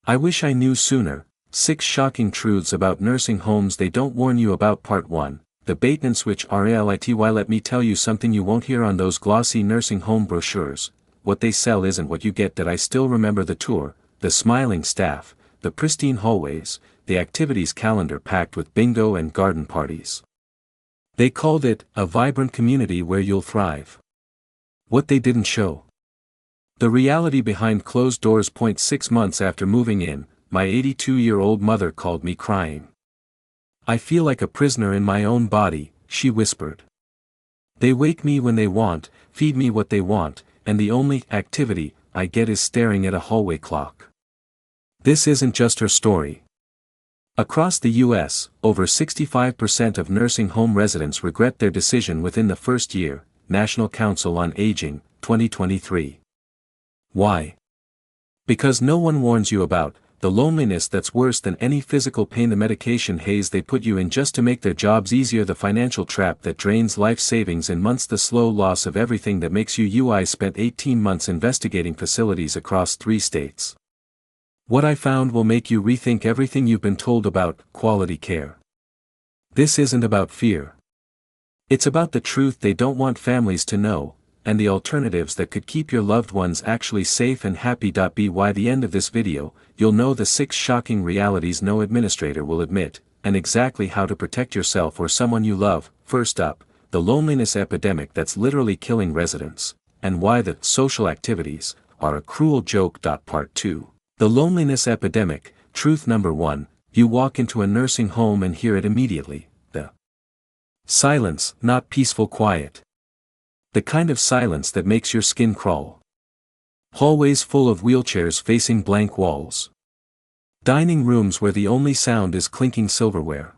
I wish I knew sooner. 6 shocking truths about nursing homes they don't warn you about. Part 1. The bait and switch reality. Let me tell you something you won't hear on those glossy nursing home brochures. What they sell isn't what you get. That I still remember the tour, the smiling staff, the pristine hallways, the activities calendar packed with bingo and garden parties. They called it a vibrant community where you'll thrive. What they didn't show. The reality behind closed doors. 6 months after moving in, my 82-year-old mother called me crying. I feel like a prisoner in my own body, she whispered. They wake me when they want, feed me what they want, and the only activity I get is staring at a hallway clock. This isn't just her story. Across the U.S., over 65% of nursing home residents regret their decision within the first year, National Council on Aging, 2023. Why? Because no one warns you about the loneliness that's worse than any physical pain, the medication haze they put you in just to make their jobs easier, the financial trap that drains life savings in months, the slow loss of everything that makes you. I spent 18 months investigating facilities across 3 states. What I found will make you rethink everything you've been told about quality care. This isn't about fear. It's about the truth they don't want families to know, and the alternatives that could keep your loved ones actually safe and happy. By the end of this video, you'll know the 6 shocking realities no administrator will admit, and exactly how to protect yourself or someone you love. First up, the loneliness epidemic that's literally killing residents, and why the social activities are a cruel joke. Part 2. The loneliness epidemic. Truth number 1, you walk into a nursing home and hear it immediately. The silence, not peaceful quiet. The kind of silence that makes your skin crawl. Hallways full of wheelchairs facing blank walls. Dining rooms where the only sound is clinking silverware.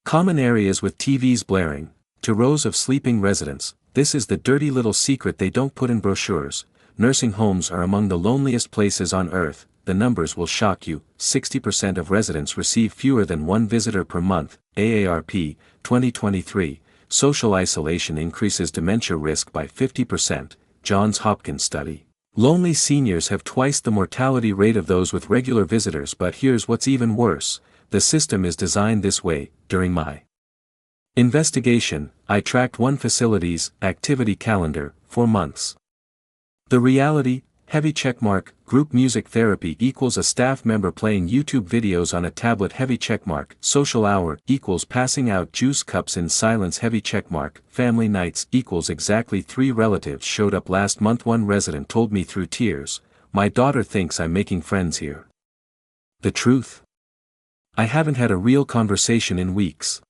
Common areas with TVs blaring, to rows of sleeping residents. This is the dirty little secret they don't put in brochures. Nursing homes are among the loneliest places on earth. The numbers will shock you. 60% of residents receive fewer than 1 visitor per month. AARP, 2023. Social isolation increases dementia risk by 50%, Johns Hopkins study. Lonely seniors have twice the mortality rate of those with regular visitors. But here's what's even worse, the system is designed this way. During my investigation, I tracked one facility's activity calendar for months. The reality, heavy checkmark, group music therapy equals a staff member playing YouTube videos on a tablet, heavy checkmark, social hour equals passing out juice cups in silence, heavy checkmark, family nights equals exactly 3 relatives showed up last month. One resident told me through tears, my daughter thinks I'm making friends here. The truth? I haven't had a real conversation in weeks.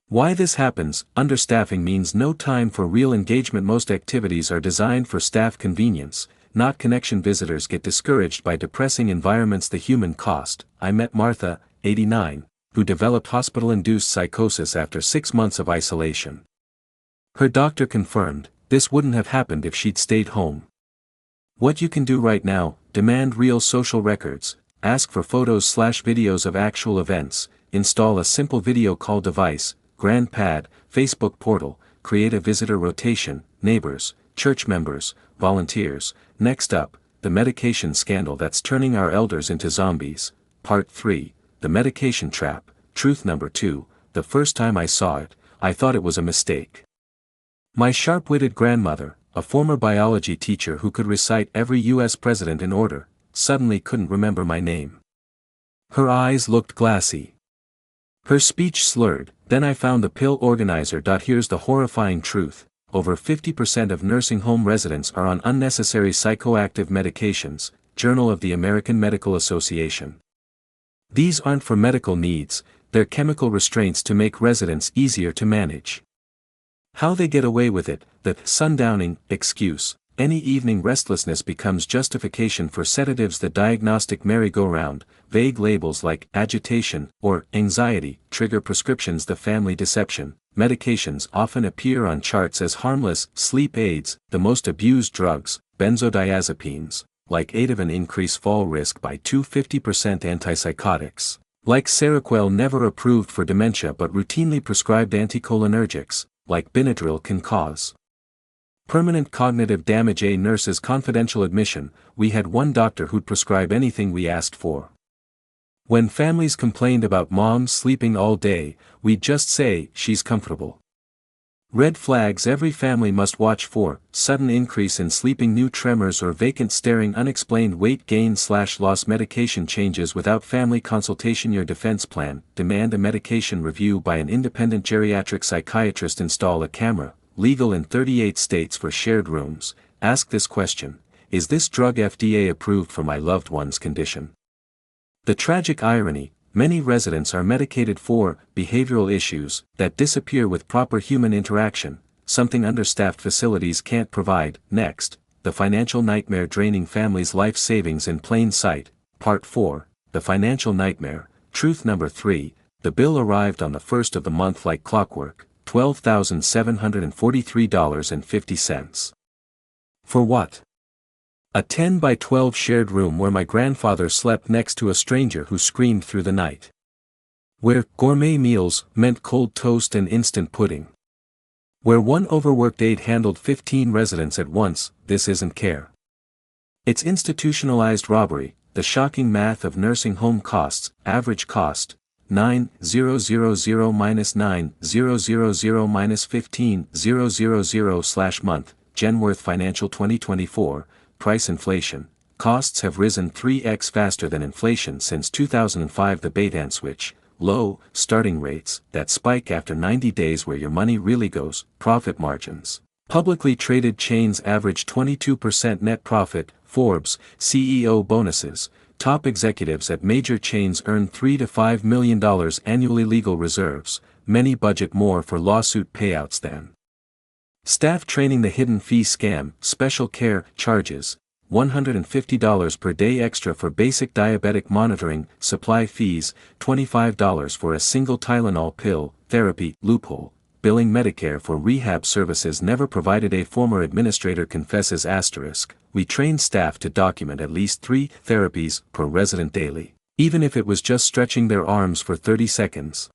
Why this happens? Understaffing means no time for real engagement. Most activities are designed for staff convenience, not connection. Visitors get discouraged by depressing environments. The human cost. I met Martha, 89, who developed hospital-induced psychosis after 6 months of isolation. Her doctor confirmed, this wouldn't have happened if she'd stayed home. What you can do right now, demand real social records, ask for photos/videos of actual events, install a simple video call device, GrandPad, Facebook portal, create a visitor rotation, neighbors, church members, volunteers. Next up, the medication scandal that's turning our elders into zombies. Part 3, the medication trap. Truth number 2, the first time I saw it, I thought it was a mistake. My sharp-witted grandmother, a former biology teacher who could recite every U.S. president in order, suddenly couldn't remember my name. Her eyes looked glassy. Her speech slurred. Then I found the pill organizer. Here's the horrifying truth. Over 50% of nursing home residents are on unnecessary psychoactive medications, Journal of the American Medical Association. These aren't for medical needs, they're chemical restraints to make residents easier to manage. How they get away with it, the sundowning excuse, any evening restlessness becomes justification for sedatives, the diagnostic merry-go-round, vague labels like agitation or anxiety trigger prescriptions, the family deception. Medications often appear on charts as harmless, sleep aids, the most abused drugs, benzodiazepines, like Ativan increase fall risk by 250%, antipsychotics, like Seroquel never approved for dementia but routinely prescribed anticholinergics, like Benadryl can cause Permanent cognitive damage. A nurse's confidential admission, we had one doctor who'd prescribe anything we asked for. When families complained about mom sleeping all day, we'd just say, she's comfortable. Red flags every family must watch for: sudden increase in sleeping, new tremors or vacant staring, unexplained weight gain/loss, medication changes without family consultation. Your defense plan: demand a medication review by an independent geriatric psychiatrist, install a camera, legal in 38 states for shared rooms. Ask this question: is this drug FDA approved for my loved one's condition? The tragic irony: many residents are medicated for behavioral issues that disappear with proper human interaction, something understaffed facilities can't provide. Next, the financial nightmare draining families' life savings in plain sight. Part 4, The Financial Nightmare. Truth number 3, the bill arrived on the first of the month like clockwork, $12,743.50. For what? A 10 by 12 shared room where my grandfather slept next to a stranger who screamed through the night. Where gourmet meals meant cold toast and instant pudding. Where one overworked aide handled 15 residents at once. This isn't care. It's institutionalized robbery. The shocking math of nursing home costs: average cost, $9,000 minus $9,000 minus $15,000/month. Genworth Financial 2024. Price inflation. Costs have risen 3x faster than inflation since 2005. The bait and switch. Low starting rates that spike after 90 days. Where your money really goes. Profit margins. Publicly traded chains average 22% net profit. Forbes. CEO bonuses. Top executives at major chains earn $3 to $5 million annually. Legal reserves. Many budget more for lawsuit payouts than staff training. The hidden fee scam. Special care charges, $150 per day extra for basic diabetic monitoring. Supply fees, $25 for a single Tylenol pill. Therapy loophole. Billing Medicare for rehab services never provided. A former administrator confesses. We trained staff to document at least 3 therapies per resident daily, even if it was just stretching their arms for 30 seconds.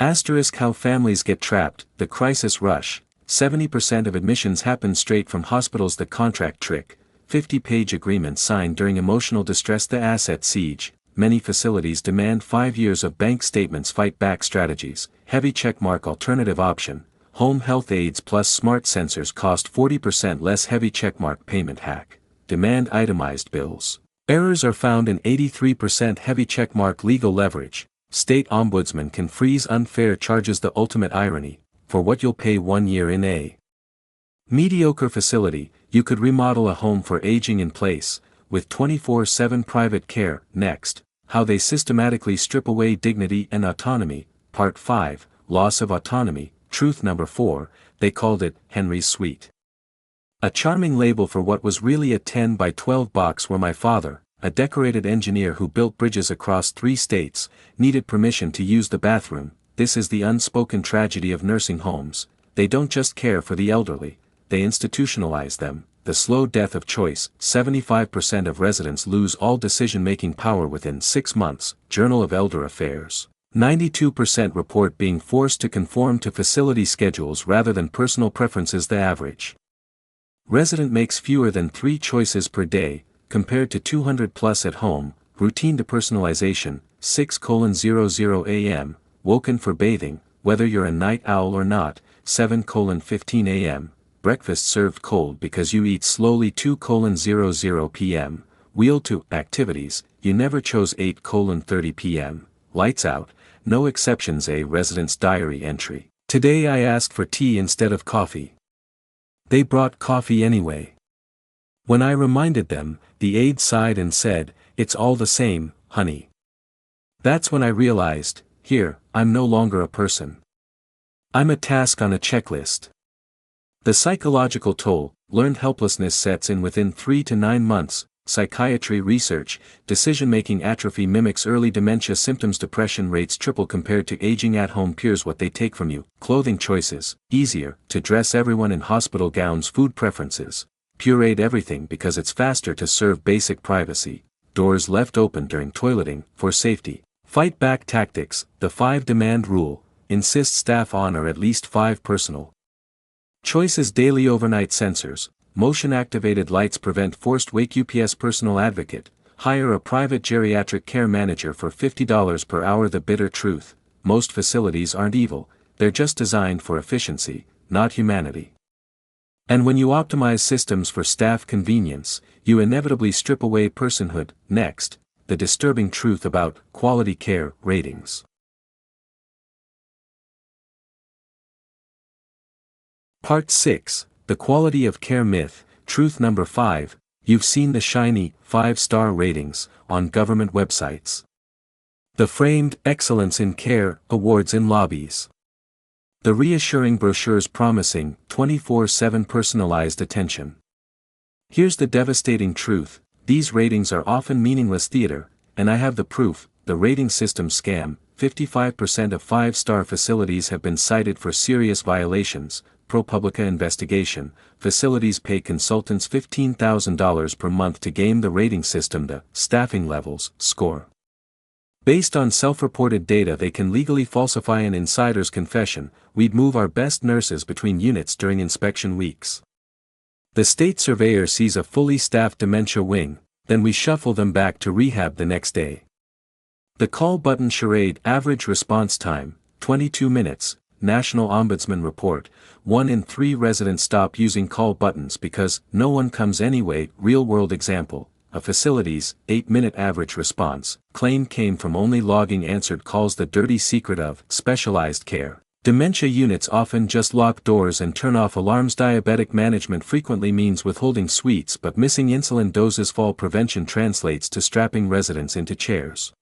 How families get trapped. The crisis rush. 70% of admissions happen straight from hospitals. The contract trick. 50-page agreements signed during emotional distress. The asset siege. Many facilities demand 5 years of bank statements. Fight back strategies. Heavy checkmark alternative option. Home health aides plus smart sensors cost 40% less. Heavy checkmark payment hack. Demand itemized bills. Errors are found in 83%. Heavy checkmark legal leverage. State ombudsman can freeze unfair charges. The ultimate irony. For what you'll pay 1 year in a mediocre facility, you could remodel a home for aging in place, with 24/7 private care. Next, how they systematically strip away dignity and autonomy. Part 5, Loss of Autonomy. Truth number 4, they called it Henry's Suite. A charming label for what was really a 10 by 12 box where my father, a decorated engineer who built bridges across 3 states, needed permission to use the bathroom. This is the unspoken tragedy of nursing homes. They don't just care for the elderly, they institutionalize them. The slow death of choice. 75% of residents lose all decision-making power within 6 months. Journal of Elder Affairs. 92% report being forced to conform to facility schedules rather than personal preferences. The average resident makes fewer than 3 choices per day, compared to 200 plus at home. Routine depersonalization. 6:00 a.m. Woken for bathing, whether you're a night owl or not. 7:15 a.m. Breakfast served cold because you eat slowly. 2:00 p.m. Wheel to activities, you never chose. 8:30 p.m. Lights out, no exceptions. A resident's diary entry. Today I asked for tea instead of coffee. They brought coffee anyway. When I reminded them, the aide sighed and said, "It's all the same, honey." That's when I realized, here, I'm no longer a person. I'm a task on a checklist. The psychological toll. Learned helplessness sets in within 3 to 9 months. Psychiatry research. Decision-making atrophy mimics early dementia symptoms. Depression rates triple compared to aging at home peers. What they take from you. Clothing choices. Easier to dress everyone in hospital gowns. Food preferences. Pureed everything because it's faster to serve. Basic privacy. Doors left open during toileting, for safety. Fight back tactics. The 5 demand rule. Insist staff honor at least 5 personal Choices: daily overnight sensors, motion-activated lights prevent forced wake. UPS personal advocate, hire a private geriatric care manager for $50 per hour. The bitter truth: most facilities aren't evil, they're just designed for efficiency, not humanity. And when you optimize systems for staff convenience, you inevitably strip away personhood. Next, the disturbing truth about quality care ratings. Part 6, The Quality of Care Myth. Truth number 5, you've seen the shiny 5-star ratings on government websites. The framed Excellence in Care awards in lobbies. The reassuring brochures promising 24/7 personalized attention. Here's the devastating truth: these ratings are often meaningless theater, and I have the proof. The rating system scam. 55% of 5-star facilities have been cited for serious violations. ProPublica investigation. Facilities pay consultants $15,000 per month to game the rating system. The staffing levels score. Based on self-reported data, they can legally falsify an insider's confession. We'd move our best nurses between units during inspection weeks. The state surveyor sees a fully staffed dementia wing, then we shuffle them back to rehab the next day. The call button charade. Average response time, 22 minutes. National Ombudsman report, 1 in 3 residents stop using call buttons because no one comes anyway. Real-world example, a facility's 8-minute average response claim came from only logging answered calls. The dirty secret of specialized care. Dementia units often just lock doors and turn off alarms. Diabetic management frequently means withholding sweets but missing insulin doses. Fall prevention translates to strapping residents into chairs.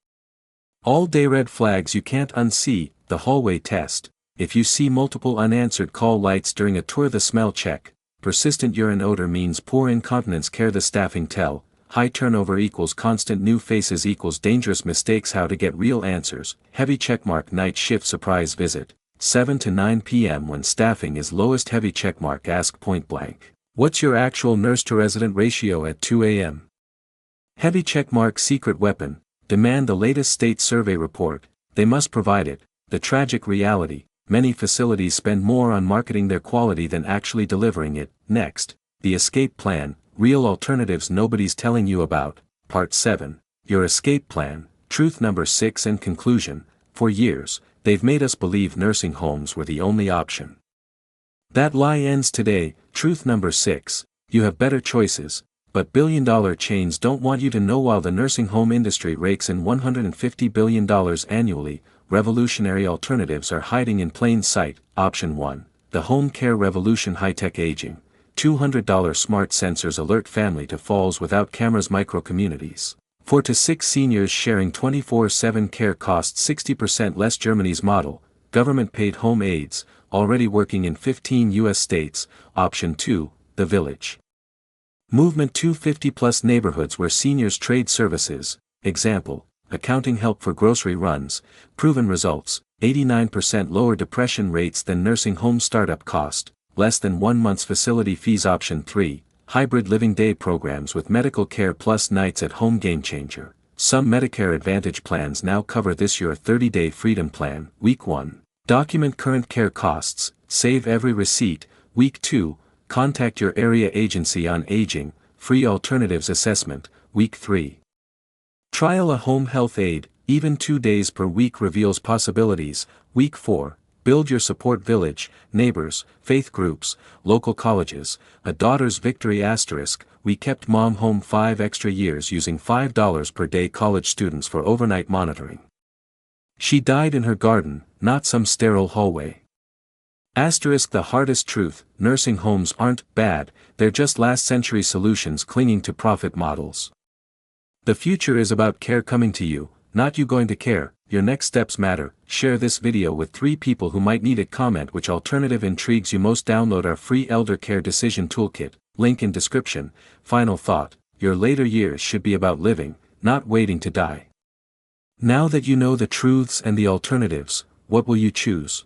All-day red flags you can't unsee. The hallway test. If you see multiple unanswered call lights during a tour. The smell check. Persistent urine odor means poor incontinence care. The staffing tell. High turnover equals constant new faces equals dangerous mistakes. How to get real answers. Heavy checkmark. Night shift surprise visit, 7 to 9 p.m. when staffing is lowest. Heavy checkmark. Ask point blank, what's your actual nurse to resident ratio at 2 a.m.? Heavy checkmark. Secret weapon. Demand the latest state survey report. They must provide it. The tragic reality: many facilities spend more on marketing their quality than actually delivering it. Next, the escape plan. Real alternatives nobody's telling you about. Part 7, Your Escape Plan. Truth number 6 and conclusion. For years, they've made us believe nursing homes were the only option. That lie ends today. Truth number 6, you have better choices, but billion-dollar chains don't want you to know. While the nursing home industry rakes in $150 billion annually, revolutionary alternatives are hiding in plain sight. Option 1, the home care revolution. High-tech aging. $200 smart sensors alert family to falls without cameras. Micro-communities. 4 to 6 seniors sharing 24/7 care costs 60% less. Germany's model. Government-paid home aides, already working in 15 U.S. states. Option 2, the village movement. 250-plus neighborhoods where seniors trade services. Example, accounting help for grocery runs. Proven results, 89% lower depression rates than nursing home. Startup cost, less than 1 month's facility fees. Option 3, hybrid living day programs with medical care plus nights at home. Game changer. Some Medicare Advantage plans now cover this. Your 30-day freedom plan. Week 1, document current care costs, save every receipt. Week 2, contact your area agency on aging, free alternatives assessment. Week 3, trial a home health aide, even 2 days per week reveals possibilities. Week 4, build your support village, neighbors, faith groups, local colleges. A daughter's victory. Asterisk, we kept mom home 5 extra years using $5 per day. College students for overnight monitoring. She died in her garden, not some sterile hallway. Asterisk, the hardest truth: nursing homes aren't bad, they're just last-century solutions clinging to profit models. The future is about care coming to you, not you going to care. Your next steps matter. Share this video with 3 people who might need it. Comment which alternative intrigues you most. Download our free elder care decision toolkit, link in description. Final thought: your later years should be about living, not waiting to die. Now that you know the truths and the alternatives, what will you choose?